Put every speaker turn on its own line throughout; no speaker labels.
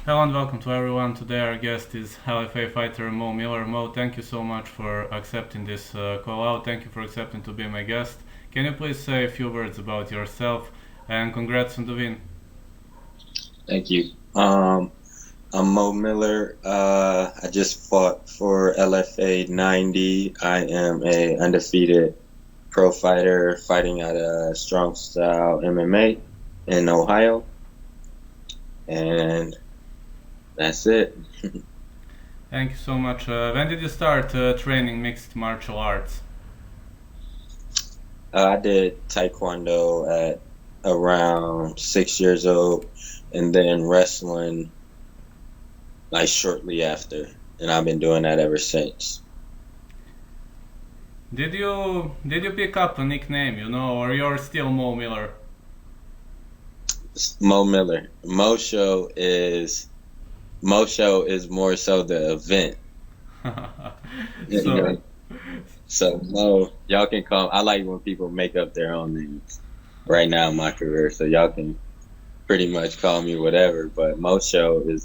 Hello and welcome to everyone. Today our guest is LFA fighter Mo Miller. Mo, thank you so much for accepting this call out. Thank you for accepting to be my guest. Can you please say a few words about yourself and congrats on the win?
Thank you. I'm Mo Miller. I just fought for LFA 90. I am a undefeated pro fighter fighting at a strong style MMA in Ohio, and that's it.
Thank you so much. When did you start training mixed martial arts?
I did Taekwondo at around 6 years old, and then wrestling like shortly after, and I've been doing that ever since.
Did you pick up a nickname, or you're still Mo Miller?
Mo Miller. Mo Show is more so the event. You
so
know? So Mo, y'all can call. I like when people make up their own names. Right now in my career, so y'all can pretty much call me whatever. But Mo Show is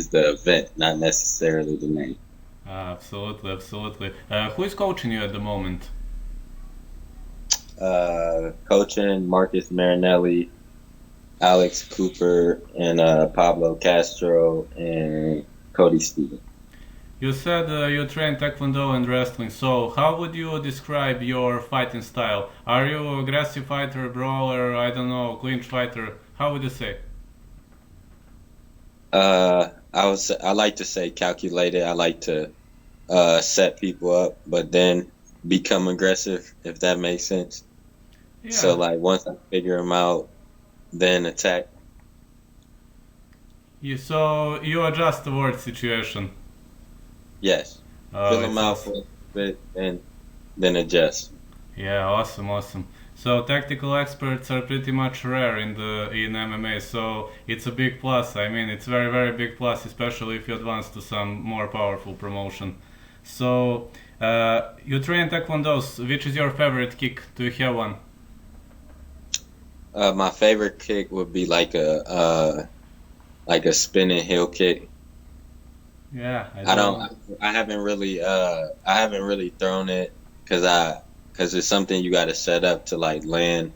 the event, not necessarily the name.
Absolutely, absolutely. Who is coaching you at the moment?
Coaching Marcus Marinelli, Alex Cooper, and Pablo Castro and Cody Stevens.
You said you train Taekwondo and wrestling, so how would you describe your fighting style? Are you aggressive fighter, brawler, I don't know, clinch fighter? How would you say?
I like to say calculated. I like to set people up, but then become aggressive, if that makes sense. So
Yeah,
like once I figure them out, then attack.
so you adjust towards situation.
Yes,
Oh,
fill them
it's
out
awesome.
for a bit, and then adjust.
Yeah, awesome, awesome. So tactical experts are pretty much rare in MMA, so it's a big plus. I mean, it's very very big plus, especially if you advance to some more powerful promotion. So you train taekwondos. Which is your favorite kick? Do you have one?
My favorite kick would be like a spinning heel kick.
Yeah, I
I don't.
do.
I haven't really thrown it because it's something you got to set up to like land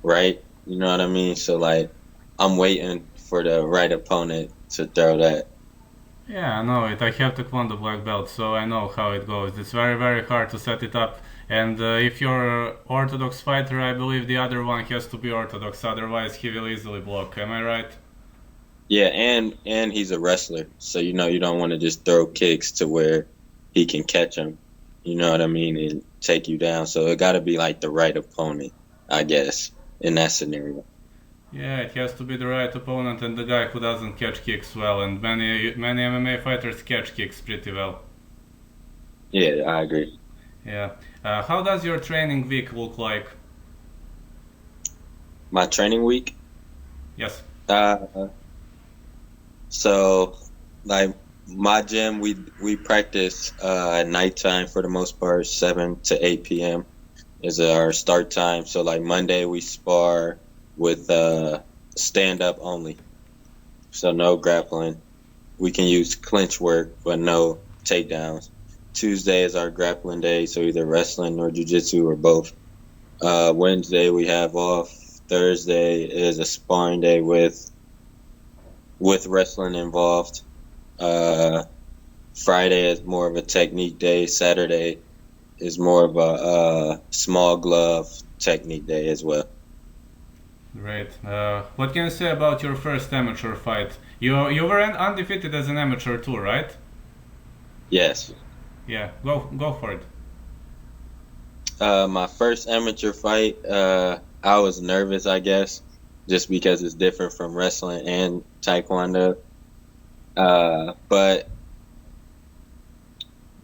right. You know what I mean? So like I'm waiting for the right opponent to throw that.
Yeah, I know it. I have taekwondo black belt, so I know how it goes. It's very very hard to set it up. And if you're a orthodox fighter, I believe the other one has to be orthodox, otherwise he will easily block. Am I right?
Yeah, and he's a wrestler, so you don't want to just throw kicks to where he can catch him. You know what I mean, and take you down. So it got to be like the right opponent, I guess, in that scenario.
Yeah, it has to be the right opponent and the guy who doesn't catch kicks well. And many MMA fighters catch kicks pretty well.
Yeah, I agree.
Yeah. How does your training week look like?
My training week,
Yes.
uh, so like my gym, we practice at nighttime for the most part, 7 to 8 p.m. is our start time. So like Monday we spar with stand up only. So no grappling. We can use clinch work, but no takedowns. Tuesday is our grappling day, so either wrestling or jujitsu or both. Wednesday we have off. Thursday is a sparring day with wrestling involved. Uh, Friday is more of a technique day. Saturday is more of a small glove technique day as well.
Great. What can you say about your first amateur fight? You were undefeated as an amateur too, right?
Yes.
Yeah. Go for it.
My first amateur fight, I was nervous, I guess, just because it's different from wrestling and taekwondo. But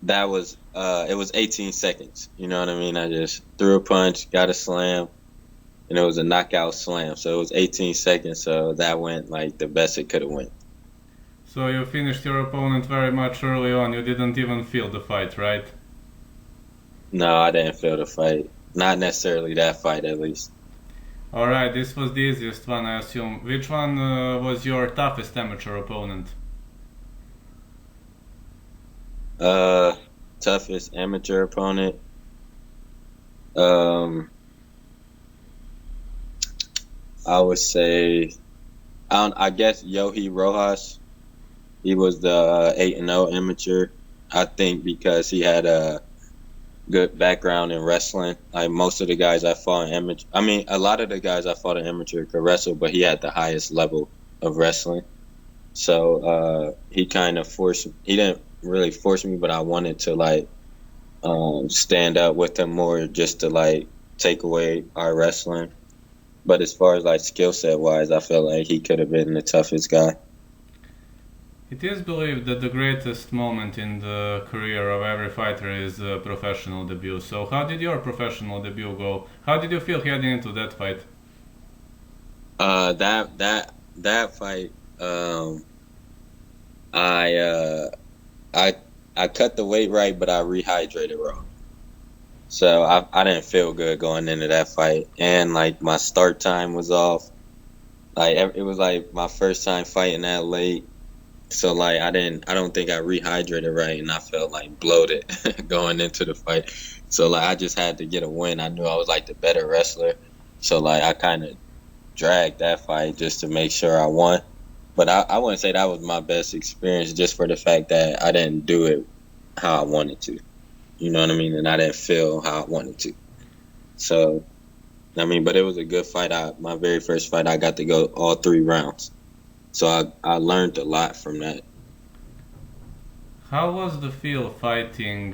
it was 18 seconds. You know what I mean? I just threw a punch, got a slam, and it was a knockout slam. So it was 18 seconds. So that went like the best it could have went.
So you finished your opponent very much early on. You didn't even feel the fight, right?
No, I didn't feel the fight. Not necessarily that fight, at least.
All right. This was the easiest one, I assume. Which one was your toughest amateur opponent?
Uh, Toughest amateur opponent. Um, I would say I guess Yohi Rojas. He was the 8-0 amateur. I think because he had a good background in wrestling. Like most of the guys I fought in amateur, I mean, a lot of the guys I fought in amateur could wrestle, but he had the highest level of wrestling. So he kind of forced. He didn't really force me, but I wanted to like stand up with him more, just to like take away our wrestling. But as far as like skill set wise, I felt like he could have been the toughest guy.
It is believed that the greatest moment in the career of every fighter is a professional debut. So, how did your professional debut go? How did you feel heading into that fight?
That fight, I I I cut the weight right, but I rehydrated wrong. So I didn't feel good going into that fight, and like my start time was off. Like it was like my first time fighting that late, so like I don't think I rehydrated right, and I felt like bloated going into the fight. So like I just had to get a win. I knew I was like the better wrestler, so like I kind of dragged that fight just to make sure I won. But I wouldn't say that was my best experience, just for the fact that I didn't do it how I wanted to. You know what I mean? And I didn't feel how I wanted to. So I mean, but it was a good fight. My very first fight, I got to go all 3 rounds. So I learned a lot from that.
How was the feel fighting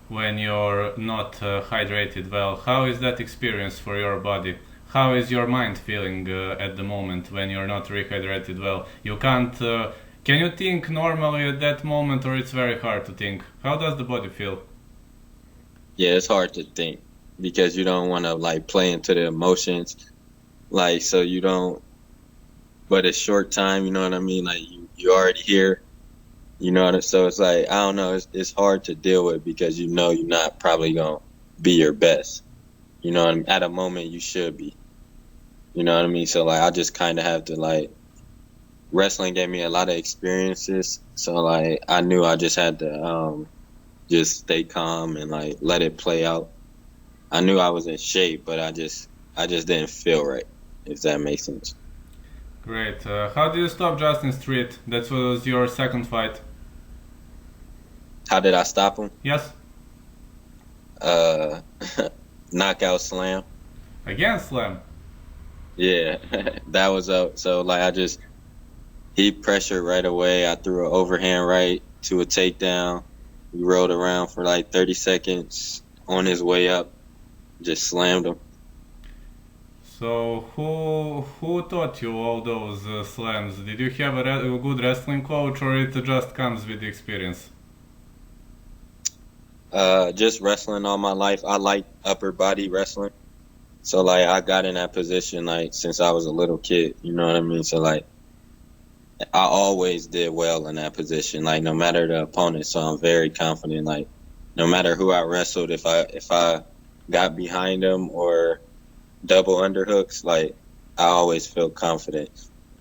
when you're not hydrated well? How is that experience for your body? How is your mind feeling at the moment when you're not rehydrated well? You can't. Can you think normally at that moment, or it's very hard to think? How does the body feel?
Yeah, it's hard to think because you don't want to like play into the emotions. Like, so you don't, but it's short time, you know what I mean? Like you already here, you know what I, so it's like, I don't know, it's hard to deal with because you know you're not probably going to be your best. You know what I mean? At a moment you should be. You know what I mean? So like I just kind of have to like wrestling gave me a lot of experiences. So like I knew I just had to just stay calm and like let it play out. I knew I was in shape, but I just didn't feel right, if that makes sense.
Great. How did you stop Justin Street? That was your second fight.
How did I stop him?
Yes,
Uh, Knockout slam.
again slam.
Yeah, that was up. So like he pressured right away. I threw an overhand right to a takedown. We rolled around for like 30 seconds on his way up. Just slammed him.
So who taught you all those slams? Did you have a good wrestling coach, or it just comes with the experience?
Just wrestling all my life. I like upper body wrestling. So like I got in that position like since I was a little kid. You know what I mean? So like I always did well in that position. Like no matter the opponent. So I'm very confident. Like no matter who I wrestled, if I got behind him or double underhooks, like I always felt confident.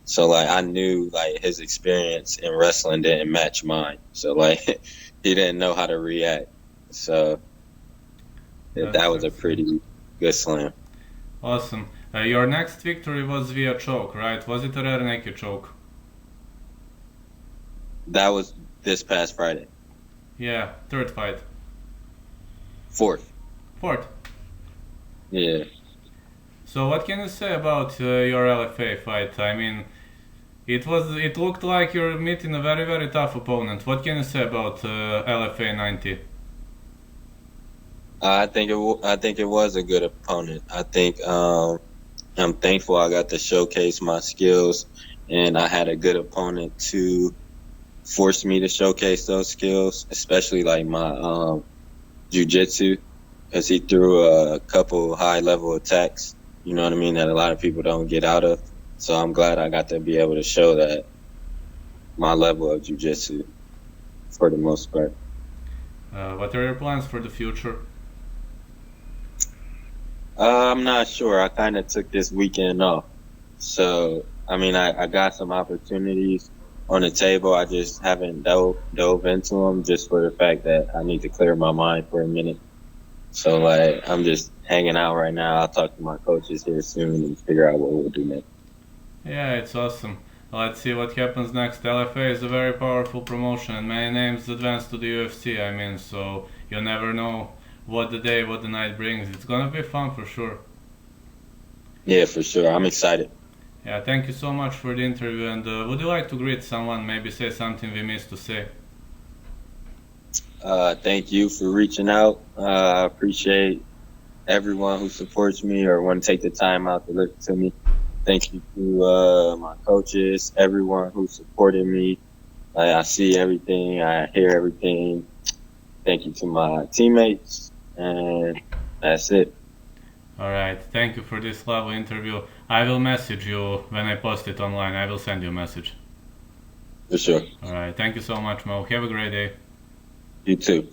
So like I knew like his experience in wrestling didn't match mine. So like he didn't know how to react. So that
That's
was a
excellent.
pretty good slam.
Awesome. Your next victory was via choke, right? Was it a rear naked choke?
That was this past Friday.
Yeah, third fight.
Fourth.
Fourth.
Yeah.
So what can you say about your LFA fight? I mean, it looked like you're meeting a very tough opponent. What can you say about LFA 90?
I think it was a good opponent. I think I'm thankful I got to showcase my skills, and I had a good opponent to force me to showcase those skills, especially like my jujitsu, because he threw a couple high level attacks. You know what I mean? That a lot of people don't get out of. So I'm glad I got to be able to show that my level of jujitsu for the most part.
What are your plans for the future?
I'm not sure. I kind of took this weekend off. So, I mean, I got some opportunities on the table. I just haven't dove into them just for the fact that I need to clear my mind for a minute. So like I'm just hanging out right now. I'll talk to my coaches here soon and figure out what we'll do next.
Yeah, it's awesome. Let's see what happens next. LFA is a very powerful promotion, and many names advance to the UFC. I mean, so you never know what the day, what the night brings. It's gonna be fun for sure.
Yeah, for sure. I'm excited.
Yeah, thank you so much for the interview. And would you like to greet someone? Maybe say something we missed to say.
Thank you for reaching out. I appreciate everyone who supports me or want to take the time out to listen to me. Thank you to my coaches, everyone who supported me. I see everything, I hear everything. Thank you to my teammates, and that's it.
All right, thank you for this lovely interview. I will message you when I post it online. I will send you a message.
For sure.
All right, thank you so much, Mo. Have a great day.
You too.